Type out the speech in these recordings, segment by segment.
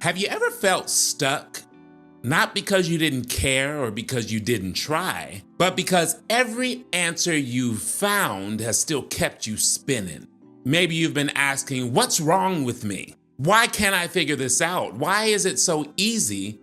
Have you ever felt stuck? Not because you didn't care or because you didn't try, but because every answer you've found has still kept you spinning. Maybe you've been asking, what's wrong with me? Why can't I figure this out? Why is it so easy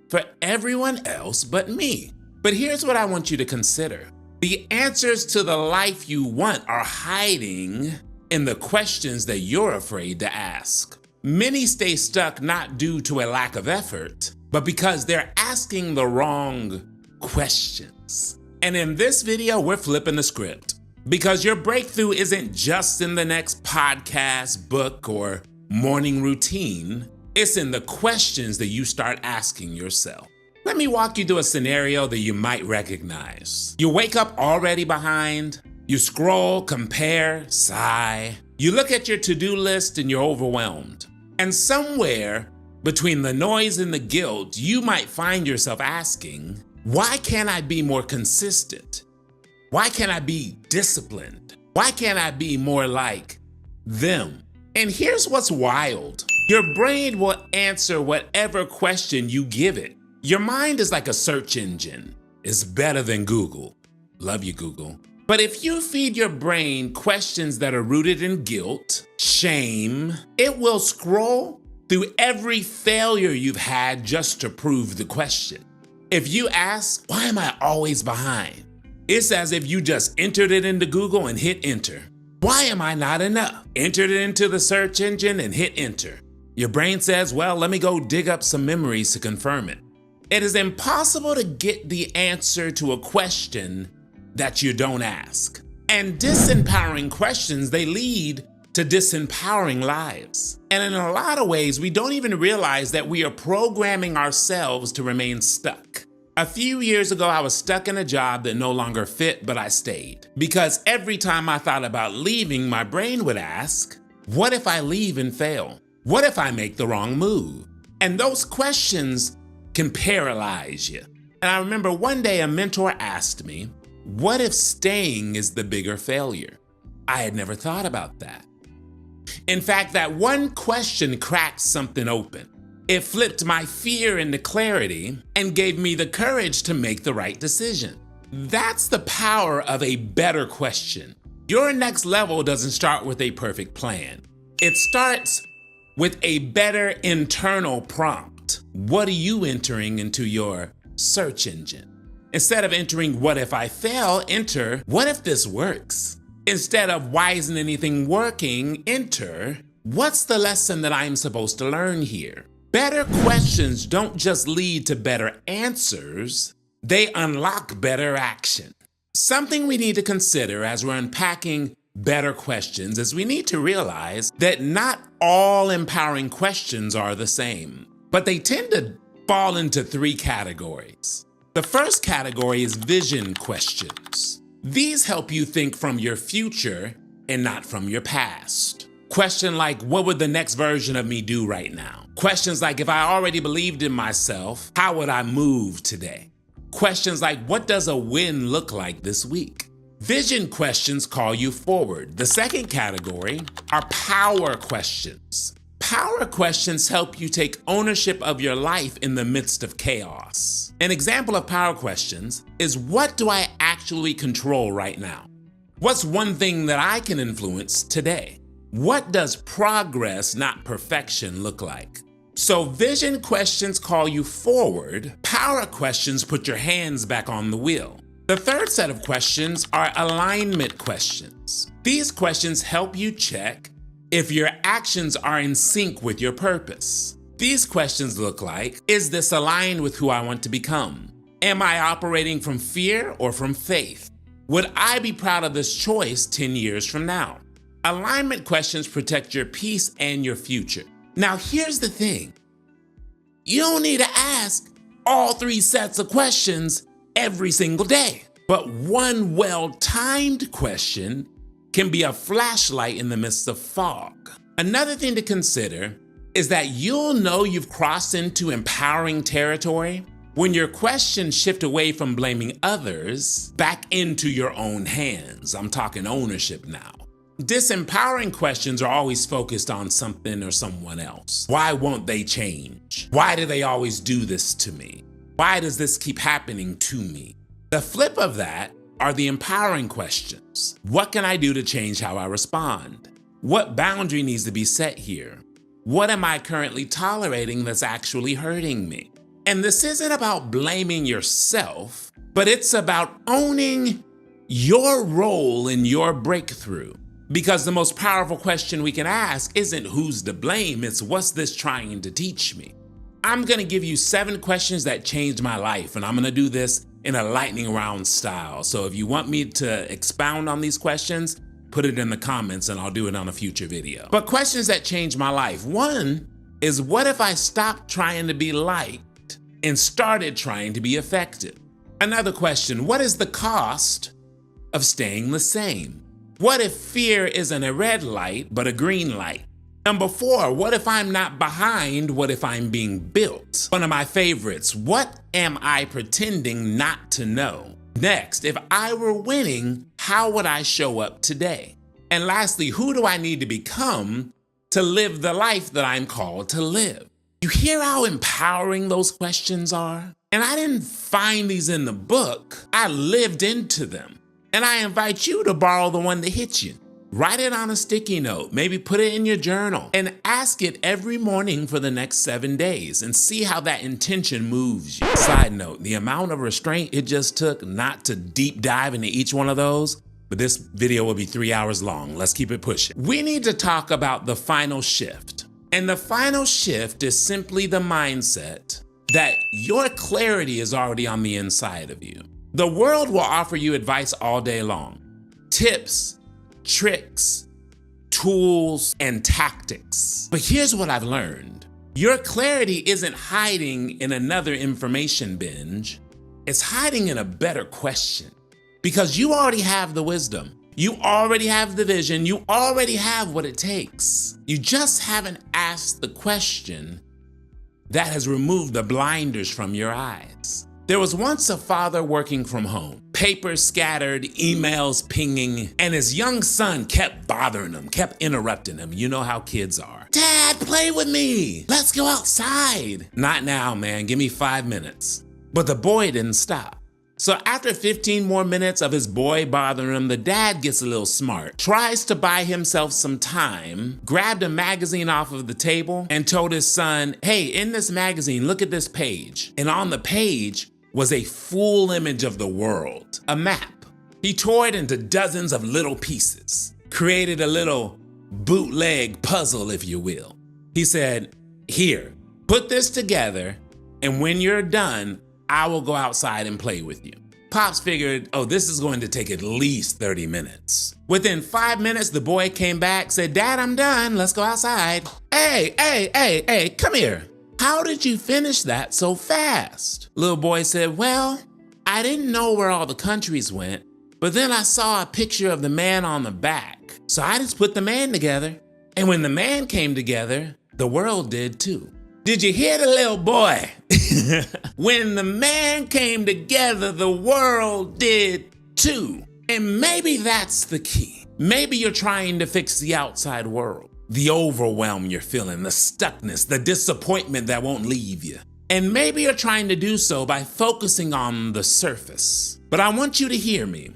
for everyone else but me? But here's what I want you to consider. The answers to the life you want are hiding in the questions that you're afraid to ask. Many stay stuck not due to a lack of effort, but because they're asking the wrong questions. And in this video, we're flipping the script. Because your breakthrough isn't just in the next podcast, book, or morning routine. It's in the questions that you start asking yourself. Let me walk you through a scenario that you might recognize. You wake up already behind. You scroll, compare, sigh. You look at your to-do list and you're overwhelmed. And somewhere between the noise and the guilt, you might find yourself asking, why can't I be more consistent? Why can't I be disciplined? Why can't I be more like them? And here's what's wild. Your brain will answer whatever question you give it. Your mind is like a search engine. It's better than Google. Love you, Google. But if you feed your brain questions that are rooted in guilt, shame, it will scroll through every failure you've had just to prove the question. If you ask, why am I always behind? It's as if you just entered it into Google and hit enter. Why am I not enough? Entered it into the search engine and hit enter. Your brain says, well, let me go dig up some memories to confirm it. It is impossible to get the answer to a question that you don't ask. And disempowering questions, they lead to disempowering lives. And in a lot of ways, we don't even realize that we are programming ourselves to remain stuck. A few years ago, I was stuck in a job that no longer fit, but I stayed. Because every time I thought about leaving, my brain would ask, what if I leave and fail? What if I make the wrong move? And those questions can paralyze you. And I remember one day a mentor asked me, what if staying is the bigger failure? I had never thought about that. In fact, that one question cracked something open. It flipped my fear into clarity and gave me the courage to make the right decision. That's the power of a better question. Your next level doesn't start with a perfect plan. It starts with a better internal prompt. What are you entering into your search engine? Instead of entering, what if I fail, enter, what if this works? Instead of, why isn't anything working, enter, what's the lesson that I'm supposed to learn here? Better questions don't just lead to better answers, they unlock better action. Something we need to consider as we're unpacking better questions is we need to realize that not all empowering questions are the same, but they tend to fall into three categories. The first category is vision questions. These help you think from your future and not from your past. Question like, what would the next version of me do right now? Questions like, if I already believed in myself, how would I move today? Questions like, what does a win look like this week? Vision questions call you forward. The second category are power questions. Power questions help you take ownership of your life in the midst of chaos. An example of power questions is, what do I actually control right now? What's one thing that I can influence today? What does progress, not perfection, look like? So vision questions call you forward. Power questions put your hands back on the wheel. The third set of questions are alignment questions. These questions help you check if your actions are in sync with your purpose. These questions look like, is this aligned with who I want to become? Am I operating from fear or from faith? Would I be proud of this choice 10 years from now? Alignment questions protect your peace and your future. Now, here's the thing. You don't need to ask all three sets of questions every single day. But one well-timed question can be a flashlight in the midst of fog. Another thing to consider is that you'll know you've crossed into empowering territory when your questions shift away from blaming others back into your own hands. I'm talking ownership now. Disempowering questions are always focused on something or someone else. Why won't they change? change? Why do they always do this to me? Why does this keep happening to me? The flip of that are the empowering questions. What can I do to change how I respond? What boundary needs to be set here? What am I currently tolerating that's actually hurting me? And this isn't about blaming yourself, but it's about owning your role in your breakthrough. Because the most powerful question we can ask isn't who's to blame, it's what's this trying to teach me? I'm gonna give you 7 questions that changed my life, and I'm gonna do this in a lightning round style. So if you want me to expound on these questions, put it in the comments and I'll do it on a future video. But questions that changed my life. 1 is, what if I stopped trying to be liked and started trying to be effective? Another question, what is the cost of staying the same? What if fear isn't a red light, but a green light? Number 4, what if I'm not behind? What if I'm being built? One of my favorites, what am I pretending not to know? Next, if I were winning, how would I show up today? And lastly, who do I need to become to live the life that I'm called to live? You hear how empowering those questions are? And I didn't find these in the book, I lived into them. And I invite you to borrow the one that hits you. Write it on a sticky note, maybe put it in your journal, and ask it every morning for the next 7 days and see how that intention moves you. Side note, the amount of restraint it just took not to deep dive into each one of those, but this video will be 3 hours long. Let's keep it pushing. We need to talk about the final shift. And the final shift is simply the mindset that your clarity is already on the inside of you. The world will offer you advice all day long. Tips, tricks, tools, and tactics. But here's what I've learned. Your clarity isn't hiding in another information binge. It's hiding in a better question. Because you already have the wisdom. You already have the vision. You already have what it takes. You just haven't asked the question that has removed the blinders from your eyes. There was once a father working from home, papers scattered, emails pinging, and his young son kept bothering him, kept interrupting him. You know how kids are. Dad, play with me. Let's go outside. Not now, man. Give me 5 minutes. But the boy didn't stop. So after 15 more minutes of his boy bothering him, the dad gets a little smart, tries to buy himself some time, grabbed a magazine off of the table, and told his son, hey, in this magazine, look at this page. And on the page was a full image of the world, a map. He tore it into dozens of little pieces, created a little bootleg puzzle, if you will. He said, here, put this together, and when you're done, I will go outside and play with you. Pops figured, oh, this is going to take at least 30 minutes. Within 5 minutes, the boy came back, said, Dad, I'm done, let's go outside. Hey, come here. How did you finish that so fast? Little boy said, well, I didn't know where all the countries went, but then I saw a picture of the man on the back. So I just put the man together. And when the man came together, the world did too. Did you hear the little boy? When the man came together, the world did too. And maybe that's the key. Maybe you're trying to fix the outside world. The overwhelm you're feeling, the stuckness, the disappointment that won't leave you. And maybe you're trying to do so by focusing on the surface. But I want you to hear me.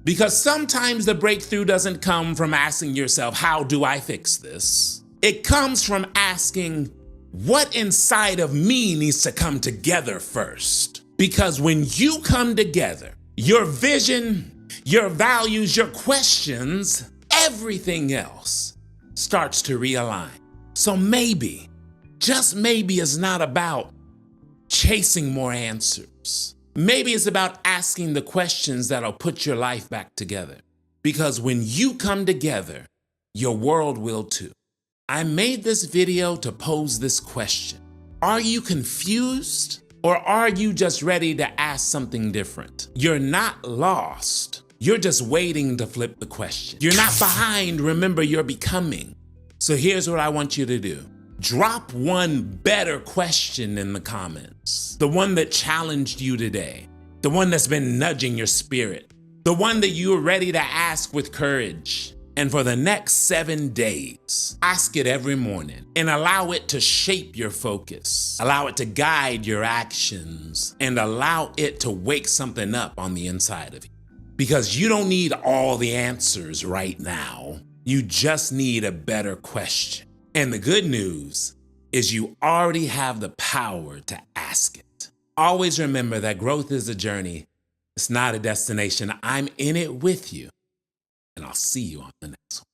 Because sometimes the breakthrough doesn't come from asking yourself, how do I fix this? It comes from asking, what inside of me needs to come together first? Because when you come together, your vision, your values, your questions, everything else starts to realign. So maybe, just maybe, it's not about chasing more answers. Maybe it's about asking the questions that'll put your life back together. Because when you come together, your world will too. I made this video to pose this question. Are you confused? Or are you just ready to ask something different? You're not lost. You're just waiting to flip the question. You're not behind. Remember, you're becoming. So here's what I want you to do. Drop one better question in the comments. The one that challenged you today. The one that's been nudging your spirit. The one that you're ready to ask with courage. And for the next 7 days, ask it every morning and allow it to shape your focus. Allow it to guide your actions and allow it to wake something up on the inside of you. Because you don't need all the answers right now. You just need a better question. And the good news is you already have the power to ask it. Always remember that growth is a journey. It's not a destination. I'm in it with you. And I'll see you on the next one.